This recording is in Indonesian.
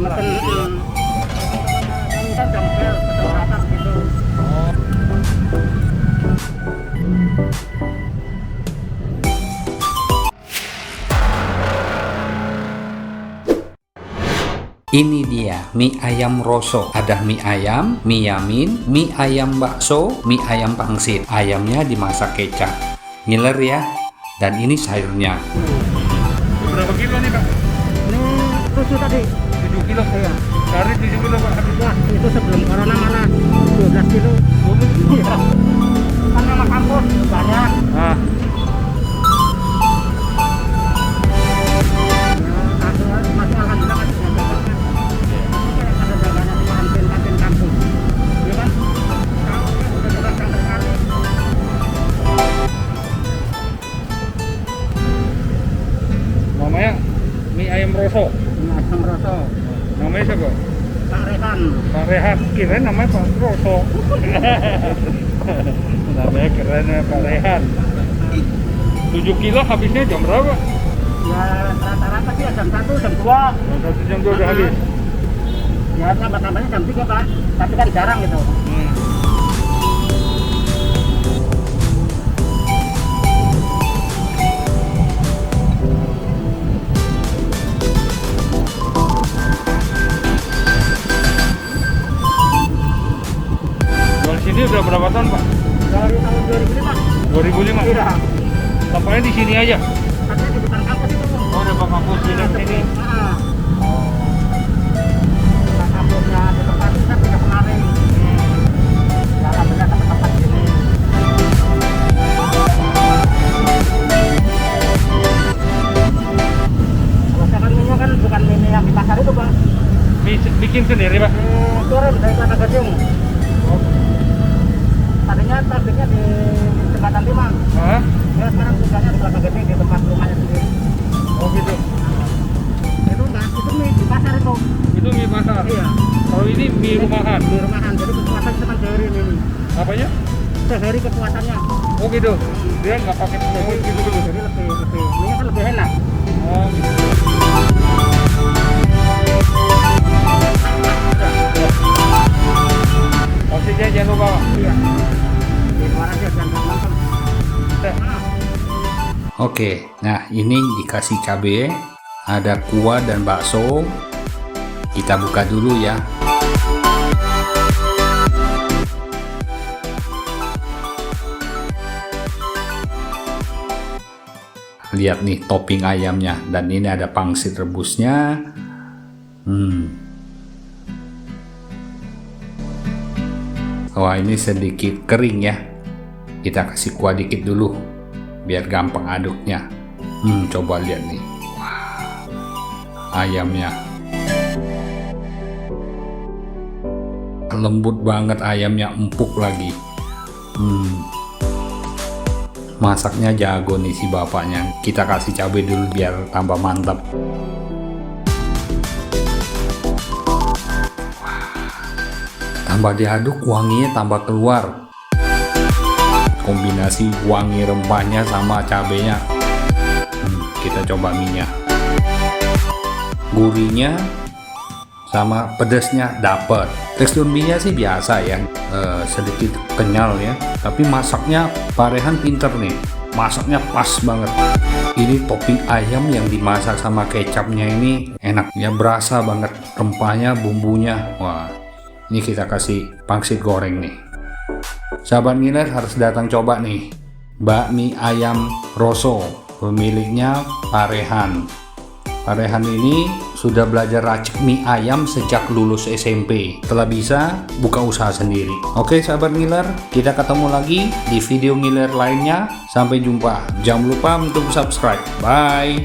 mesen kan jongkel ke atas gitu. Ini dia mie ayam roso. Ada mie ayam, mie yamin, mie ayam bakso, mie ayam pangsit. Ayamnya dimasak kecap. Ngiler ya. Dan ini sayurnya. Berapa kilo nih Pak? Ini rusuh tadi 7 kilo. ya. Sehari 7 kilo Pak habis. Wah, itu sebelum corona malah 12 kilo. Iya. Kan nama kampus banyak. Ah, Masih alhamdulillah masih ada dagangan di kantin kampus. Iya kan? Tahu kan udah jelaskan sekali. namanya mie ayam roso. Ini asam roso. Namanya siapa? Pak Rehan. Pak Rehan. Kirain namanya Pak Roso. Namanya keren ya Pak Rehan. 7 kilo habisnya jam berapa? Ya rata-rata sih jam 1, jam 2. Jam 2 udah habis. Ya tambah-tambahnya jam 3 Pak. Tapi kan jarang gitu. Jual sini udah berapa tahun Pak? Dari tahun 2005. 2005. Iya. Tampaknya di sini aja. Katanya di depan kampus itu. Oh, ada Pak kampus di dalam sini. Heeh. Nah, kampusnya di tempat itu kan sudah kemarin. Ya alhamdulillah dapat tempat sini. Kalau sekarang minyak kan bukan mie yang di pasar itu Pak. Bikin sendiri Pak? Turun dari Kelapa Gading. Tadinya pabriknya di Jembatan Timang. Hah? Ya sekarang tinggalnya di Kelapa Gading di tempat rumahnya sendiri. Oh gitu. Itu enggak, itu mie di pasar itu. Itu mie pasar. Iya. Kalau ini mie rumahan. Di rumahan, jadi kekuatan cuma sehari ini. Apanya? Sehari kekuatannya. Oh gitu. Dia nggak pakai pengawet gitu dulu. Jadi lebih, minyak kan lebih enak. Oh gitu. Oksigen jangan lupa Pak. Iya. Di luar aja jangan nonton. Teh. Oke, nah ini dikasih cabai, ada kuah dan bakso. Kita buka dulu ya. Lihat nih topping ayamnya, dan ini ada pangsit rebusnya. Wah, ini sedikit kering ya. Kita kasih kuah dikit dulu biar gampang aduknya. Coba lihat nih. Wah, ayamnya lembut banget, ayamnya empuk lagi. Masaknya jago nih si bapaknya. Kita kasih cabai dulu biar tambah mantap. Tambah diaduk, wanginya tambah keluar. Kombinasi wangi rempahnya sama cabenya. Kita coba minyak. Gurihnya sama pedasnya dapet. Tekstur mie-nya sih biasa ya, sedikit kenyal ya. Tapi masaknya Pak Rehan pinter nih. Masaknya pas banget. Ini topping ayam yang dimasak sama kecapnya ini enak ya, berasa banget rempahnya, bumbunya. Wah, ini kita kasih pangsit goreng nih. Sahabat ngiler harus datang coba nih bakmi ayam roso, pemiliknya Pak Rehan. Pak Rehan ini sudah belajar racik mie ayam sejak lulus SMP. Setelah bisa buka usaha sendiri. Oke sahabat ngiler, kita ketemu lagi di video ngiler lainnya. Sampai jumpa. Jangan lupa untuk subscribe. Bye.